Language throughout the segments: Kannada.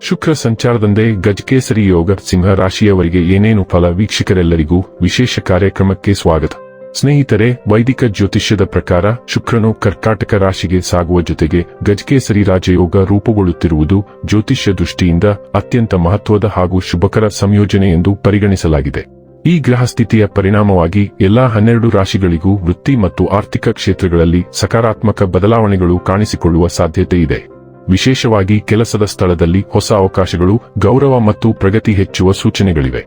ಶುಕ್ರ ಸಂಚಾರದಂದೇ ಗಜಕೇಸರಿ ಯೋಗ ಸಿಂಹ ರಾಶಿಯವರಿಗೆ ಏನೇನು ಫಲ. ವೀಕ್ಷಕರೆಲ್ಲರಿಗೂ ವಿಶೇಷ ಕಾರ್ಯಕ್ರಮಕ್ಕೆ ಸ್ವಾಗತ. ಸ್ನೇಹಿತರೆ, ವೈದಿಕ ಜ್ಯೋತಿಷ್ಯದ ಪ್ರಕಾರ ಶುಕ್ರನು ಕರ್ಕಾಟಕ ರಾಶಿಗೆ ಸಾಗುವ ಜೊತೆಗೆ ಗಜಕೇಸರಿ ರಾಜಯೋಗ ರೂಪುಗೊಳ್ಳುತ್ತಿರುವುದು ಜ್ಯೋತಿಷ್ಯ ದೃಷ್ಟಿಯಿಂದ ಅತ್ಯಂತ ಮಹತ್ವದ ಹಾಗೂ ಶುಭಕರ ಸಂಯೋಜನೆ ಎಂದು ಪರಿಗಣಿಸಲಾಗಿದೆ. ಈ ಗ್ರಹಸ್ಥಿತಿಯ ಪರಿಣಾಮವಾಗಿ ಎಲ್ಲಾ 12 ರಾಶಿಗಳಿಗೂ ವೃತ್ತಿ ಮತ್ತು ಆರ್ಥಿಕ ಕ್ಷೇತ್ರಗಳಲ್ಲಿ ಸಕಾರಾತ್ಮಕ ಬದಲಾವಣೆಗಳು ಕಾಣಿಸಿಕೊಳ್ಳುವ ಸಾಧ್ಯತೆ ಇದೆ. ವಿಶೇಷವಾಗಿ ಕೆಲಸದ ಸ್ಥಳದಲ್ಲಿ ಹೊಸ ಅವಕಾಶಗಳು, ಗೌರವ ಮತ್ತು ಪ್ರಗತಿ ಹೆಚ್ಚುವ ಸೂಚನೆಗಳಿವೆ.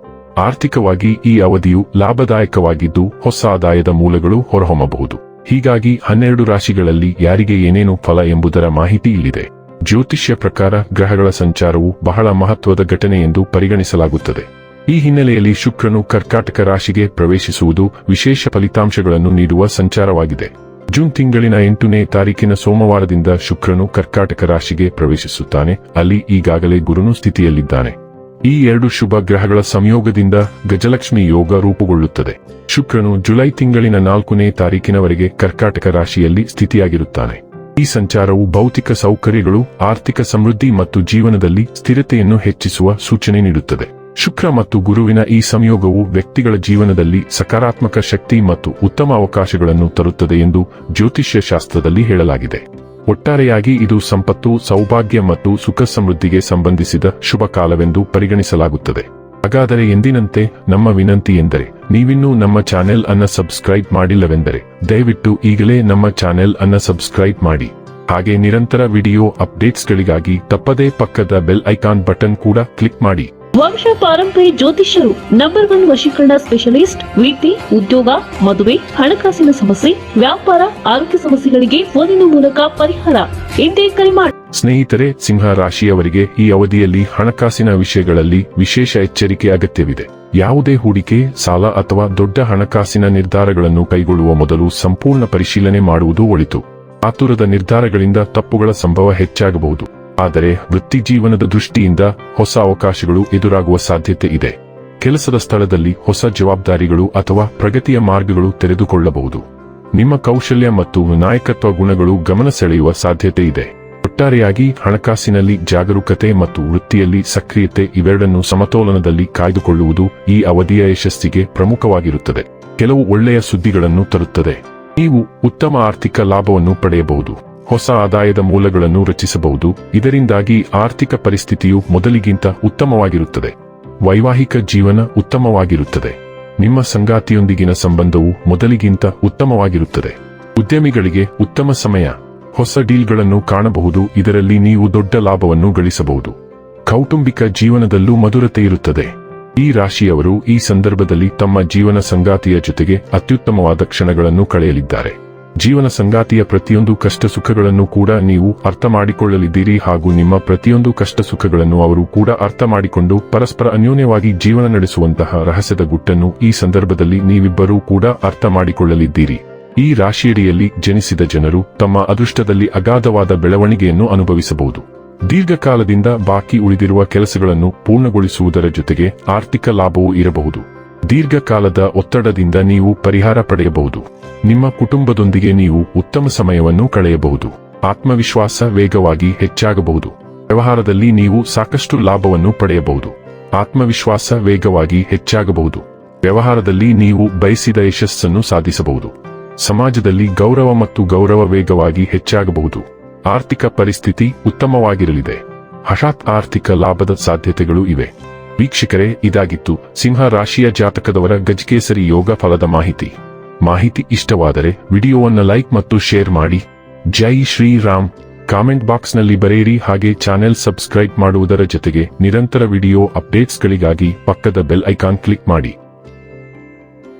ಆರ್ಥಿಕವಾಗಿ ಈ ಅವಧಿಯು ಲಾಭದಾಯಕವಾಗಿದ್ದು ಹೊಸ ಆದಾಯದ ಮೂಲಗಳು ಹೊರಹೊಮ್ಮಬಹುದು. ಹೀಗಾಗಿ 12 ರಾಶಿಗಳಲ್ಲಿ ಯಾರಿಗೆ ಏನೇನು ಫಲ ಎಂಬುದರ ಮಾಹಿತಿ ಇಲ್ಲಿದೆ. ಜ್ಯೋತಿಷ್ಯ ಪ್ರಕಾರ ಗ್ರಹಗಳ ಸಂಚಾರವು ಬಹಳ ಮಹತ್ವದ ಘಟನೆ ಎಂದು ಪರಿಗಣಿಸಲಾಗುತ್ತದೆ. ಈ ಹಿನ್ನೆಲೆಯಲ್ಲಿ ಶುಕ್ರನು ಕರ್ಕಾಟಕ ರಾಶಿಗೆ ಪ್ರವೇಶಿಸುವುದು ವಿಶೇಷ ಫಲಿತಾಂಶಗಳನ್ನು ನೀಡುವ ಸಂಚಾರವಾಗಿದೆ. ಜೂನ್ ತಿಂಗಳಿನ 8ನೇ ತಾರೀಕಿನ ಸೋಮವಾರದಿಂದ ಶುಕ್ರನು ಕರ್ಕಾಟಕ ರಾಶಿಗೆ ಪ್ರವೇಶಿಸುತ್ತಾನೆ. ಅಲ್ಲಿ ಈಗಾಗಲೇ ಗುರುನು ಸ್ಥಿತಿಯಲ್ಲಿದ್ದಾನೆ. ಈ 2 ಶುಭ ಗ್ರಹಗಳ ಸಂಯೋಗದಿಂದ ಗಜಲಕ್ಷ್ಮಿ ಯೋಗ ರೂಪುಗೊಳ್ಳುತ್ತದೆ. ಶುಕ್ರನು ಜುಲೈ ತಿಂಗಳಿನ 4ನೇ ತಾರೀಕಿನವರೆಗೆ ಕರ್ಕಾಟಕ ರಾಶಿಯಲ್ಲಿ ಸ್ಥಿತಿಯಾಗಿರುತ್ತಾನೆ. ಈ ಸಂಚಾರವು ಭೌತಿಕ ಸೌಕರ್ಯಗಳು, ಆರ್ಥಿಕ ಸಮೃದ್ಧಿ ಮತ್ತು ಜೀವನದಲ್ಲಿ ಸ್ಥಿರತೆಯನ್ನು ಹೆಚ್ಚಿಸುವ ಸೂಚನೆ ನೀಡುತ್ತದೆ. ಶುಕ್ರ ಮತ್ತು ಗುರುವಿನ ಈ ಸಂಯೋಗವು ವ್ಯಕ್ತಿಗಳ ಜೀವನದಲ್ಲಿ ಸಕಾರಾತ್ಮಕ ಶಕ್ತಿ ಮತ್ತು ಉತ್ತಮ ಅವಕಾಶಗಳನ್ನು ತರುತ್ತದೆ ಎಂದು ಜ್ಯೋತಿಷ್ಯ ಶಾಸ್ತ್ರದಲ್ಲಿ ಹೇಳಲಾಗಿದೆ. ಒಟ್ಟಾರೆಯಾಗಿ ಇದು ಸಂಪತ್ತು, ಸೌಭಾಗ್ಯ ಮತ್ತು ಸುಖ ಸಮೃದ್ಧಿಗೆ ಸಂಬಂಧಿಸಿದ ಶುಭ ಕಾಲವೆಂದು ಪರಿಗಣಿಸಲಾಗುತ್ತದೆ. ಹಾಗಾದರೆ ಎಂದಿನಂತೆ ನಮ್ಮ ವಿನಂತಿ ಎಂದರೆ, ನೀವಿನ್ನೂ ನಮ್ಮ ಚಾನೆಲ್ ಅನ್ನು ಸಬ್ಸ್ಕ್ರೈಬ್ ಮಾಡಿಲ್ಲವೆಂದರೆ ದಯವಿಟ್ಟು ಈಗಲೇ ನಮ್ಮ ಚಾನೆಲ್ ಅನ್ನು ಸಬ್ಸ್ಕ್ರೈಬ್ ಮಾಡಿ. ಹಾಗೆ ನಿರಂತರ ವಿಡಿಯೋ ಅಪ್ಡೇಟ್ಸ್ಗಳಿಗಾಗಿ ತಪ್ಪದೇ ಪಕ್ಕದ ಬೆಲ್ ಐಕಾನ್ ಬಟನ್ ಕೂಡ ಕ್ಲಿಕ್ ಮಾಡಿ. ವಂಶ ಪಾರಂಪರ್ಯ ಜ್ಯೋತಿಷ್ಯರು ನಂಬರ್ 1 ವಶೀಕರಣ ಸ್ಪೆಷಲಿಸ್ಟ್. ವೃತ್ತಿ, ಉದ್ಯೋಗ, ಮದುವೆ, ಹಣಕಾಸಿನ ಸಮಸ್ಯೆ, ವ್ಯಾಪಾರ, ಆರೋಗ್ಯ ಸಮಸ್ಯೆಗಳಿಗೆ ಫೋನಿನ ಮೂಲಕ ಪರಿಹಾರ. ಇಂದೇ ಕರೆ ಮಾಡಿ. ಸ್ನೇಹಿತರೆ, ಸಿಂಹ ರಾಶಿಯವರಿಗೆ ಈ ಅವಧಿಯಲ್ಲಿ ಹಣಕಾಸಿನ ವಿಷಯಗಳಲ್ಲಿ ವಿಶೇಷ ಎಚ್ಚರಿಕೆ ಅಗತ್ಯವಿದೆ. ಯಾವುದೇ ಹೂಡಿಕೆ, ಸಾಲ ಅಥವಾ ದೊಡ್ಡ ಹಣಕಾಸಿನ ನಿರ್ಧಾರಗಳನ್ನು ಕೈಗೊಳ್ಳುವ ಮೊದಲು ಸಂಪೂರ್ಣ ಪರಿಶೀಲನೆ ಮಾಡುವುದು ಒಳಿತು. ಆತುರದ ನಿರ್ಧಾರಗಳಿಂದ ತಪ್ಪುಗಳ ಸಂಭವ ಹೆಚ್ಚಾಗಬಹುದು. ಆದರೆ ವೃತ್ತಿ ಜೀವನದ ದೃಷ್ಟಿಯಿಂದ ಹೊಸ ಅವಕಾಶಗಳು ಎದುರಾಗುವ ಸಾಧ್ಯತೆ ಇದೆ. ಕೆಲಸದ ಸ್ಥಳದಲ್ಲಿ ಹೊಸ ಜವಾಬ್ದಾರಿಗಳು ಅಥವಾ ಪ್ರಗತಿಯ ಮಾರ್ಗಗಳು ತೆರೆದುಕೊಳ್ಳಬಹುದು. ನಿಮ್ಮ ಕೌಶಲ್ಯ ಮತ್ತು ನಾಯಕತ್ವ ಗುಣಗಳು ಗಮನ ಸೆಳೆಯುವ ಸಾಧ್ಯತೆ ಇದೆ. ಒಟ್ಟಾರೆಯಾಗಿ ಹಣಕಾಸಿನಲ್ಲಿ ಜಾಗರೂಕತೆ ಮತ್ತು ವೃತ್ತಿಯಲ್ಲಿ ಸಕ್ರಿಯತೆ ಇವೆರಡನ್ನು ಸಮತೋಲನದಲ್ಲಿ ಕಾಯ್ದುಕೊಳ್ಳುವುದು ಈ ಅವಧಿಯ ಯಶಸ್ಸಿಗೆ ಪ್ರಮುಖವಾಗಿರುತ್ತದೆ. ಕೆಲವು ಒಳ್ಳೆಯ ಸುದ್ದಿಗಳನ್ನು ತರುತ್ತದೆ. ನೀವು ಉತ್ತಮ ಆರ್ಥಿಕ ಲಾಭವನ್ನು ಪಡೆಯಬಹುದು. ಹೊಸ ಆದಾಯದ ಮೂಲಗಳನ್ನು ರಚಿಸಬಹುದು. ಇದರಿಂದಾಗಿ ಆರ್ಥಿಕ ಪರಿಸ್ಥಿತಿಯು ಮೊದಲಿಗಿಂತ ಉತ್ತಮವಾಗಿರುತ್ತದೆ. ವೈವಾಹಿಕ ಜೀವನ ಉತ್ತಮವಾಗಿರುತ್ತದೆ. ನಿಮ್ಮ ಸಂಗಾತಿಯೊಂದಿಗಿನ ಸಂಬಂಧವು ಮೊದಲಿಗಿಂತ ಉತ್ತಮವಾಗಿರುತ್ತದೆ. ಉದ್ಯಮಿಗಳಿಗೆ ಉತ್ತಮ ಸಮಯ. ಹೊಸ ಡೀಲ್ಗಳನ್ನು ಕಾಣಬಹುದು. ಇದರಲ್ಲಿ ನೀವು ದೊಡ್ಡ ಲಾಭವನ್ನು ಗಳಿಸಬಹುದು. ಕೌಟುಂಬಿಕ ಜೀವನದಲ್ಲೂ ಮಧುರತೆ ಇರುತ್ತದೆ. ಈ ರಾಶಿಯವರು ಈ ಸಂದರ್ಭದಲ್ಲಿ ತಮ್ಮ ಜೀವನ ಸಂಗಾತಿಯ ಜೊತೆಗೆ ಅತ್ಯುತ್ತಮವಾದ ಕ್ಷಣಗಳನ್ನು ಕಳೆಯಲಿದ್ದಾರೆ. ಜೀವನ ಸಂಗಾತಿಯ ಪ್ರತಿಯೊಂದು ಕಷ್ಟ ಸುಖಗಳನ್ನು ಕೂಡ ನೀವು ಅರ್ಥ ಮಾಡಿಕೊಳ್ಳಲಿದ್ದೀರಿ ಹಾಗೂ ನಿಮ್ಮ ಪ್ರತಿಯೊಂದು ಕಷ್ಟ ಸುಖಗಳನ್ನು ಅವರು ಕೂಡ ಅರ್ಥ ಮಾಡಿಕೊಂಡು ಪರಸ್ಪರ ಅನ್ಯೋನ್ಯವಾಗಿ ಜೀವನ ನಡೆಸುವಂತಹ ರಹಸ್ಯದ ಗುಟ್ಟನ್ನು ಈ ಸಂದರ್ಭದಲ್ಲಿ ನೀವಿಬ್ಬರೂ ಕೂಡ ಅರ್ಥ ಮಾಡಿಕೊಳ್ಳಲಿದ್ದೀರಿ. ಈ ರಾಶಿಯಡಿಯಲ್ಲಿ ಜನಿಸಿದ ಜನರು ತಮ್ಮ ಅದೃಷ್ಟದಲ್ಲಿ ಅಗಾಧವಾದ ಬೆಳವಣಿಗೆಯನ್ನು ಅನುಭವಿಸಬಹುದು. ದೀರ್ಘಕಾಲದಿಂದ ಬಾಕಿ ಉಳಿದಿರುವ ಕೆಲಸಗಳನ್ನು ಪೂರ್ಣಗೊಳಿಸುವುದರ ಜೊತೆಗೆ ಆರ್ಥಿಕ ಲಾಭವೂ ಇರಬಹುದು. ದೀರ್ಘಕಾಲದ ಒತ್ತಡದಿಂದ ನೀವು ಪರಿಹಾರ ಪಡೆಯಬಹುದು. ನಿಮ್ಮ ಕುಟುಂಬದೊಂದಿಗೆ ನೀವು ಉತ್ತಮ ಸಮಯವನ್ನು ಕಳೆಯಬಹುದು. ಆತ್ಮವಿಶ್ವಾಸ ವೇಗವಾಗಿ ಹೆಚ್ಚಾಗಬಹುದು. ವ್ಯವಹಾರದಲ್ಲಿ ನೀವು ಸಾಕಷ್ಟು ಲಾಭವನ್ನು ಪಡೆಯಬಹುದು. ಆತ್ಮವಿಶ್ವಾಸ ವೇಗವಾಗಿ ಹೆಚ್ಚಾಗಬಹುದು. ವ್ಯವಹಾರದಲ್ಲಿ ನೀವು ಬಯಸಿದ ಯಶಸ್ಸನ್ನು ಸಾಧಿಸಬಹುದು. ಸಮಾಜದಲ್ಲಿ ಗೌರವ ಮತ್ತು ಗೌರವ ವೇಗವಾಗಿ ಹೆಚ್ಚಾಗಬಹುದು. ಆರ್ಥಿಕ ಪರಿಸ್ಥಿತಿ ಉತ್ತಮವಾಗಿರಲಿದೆ. ಹಠಾತ್ ಆರ್ಥಿಕ ಲಾಭದ ಸಾಧ್ಯತೆಗಳು ಇವೆ. ವೀಕ್ಷಕರೇ, ಇದಾಗಿತ್ತು ಸಿಂಹ ರಾಶಿಯ ಜಾತಕದವರ ಗಜಕೇಸರಿ ಯೋಗ ಫಲದ ಮಾಹಿತಿ ಇಷ್ಟವಾದರೆ ವಿಡಿಯೋವನ್ನು ಲೈಕ್ ಮತ್ತು ಶೇರ್ ಮಾಡಿ. ಜೈ ಶ್ರೀರಾಮ್. ಕಾಮೆಂಟ್ ಬಾಕ್ಸ್ನಲ್ಲಿ ಬರೆಯಿರಿ. ಹಾಗೆ ಚಾನೆಲ್ ಸಬ್ಸ್ಕ್ರೈಬ್ ಮಾಡುವುದರ ಜೊತೆಗೆ ನಿರಂತರ ವಿಡಿಯೋ ಅಪ್ಡೇಟ್ಸ್ಗಳಿಗಾಗಿ ಪಕ್ಕದ ಬೆಲ್ ಐಕಾನ್ ಕ್ಲಿಕ್ ಮಾಡಿ.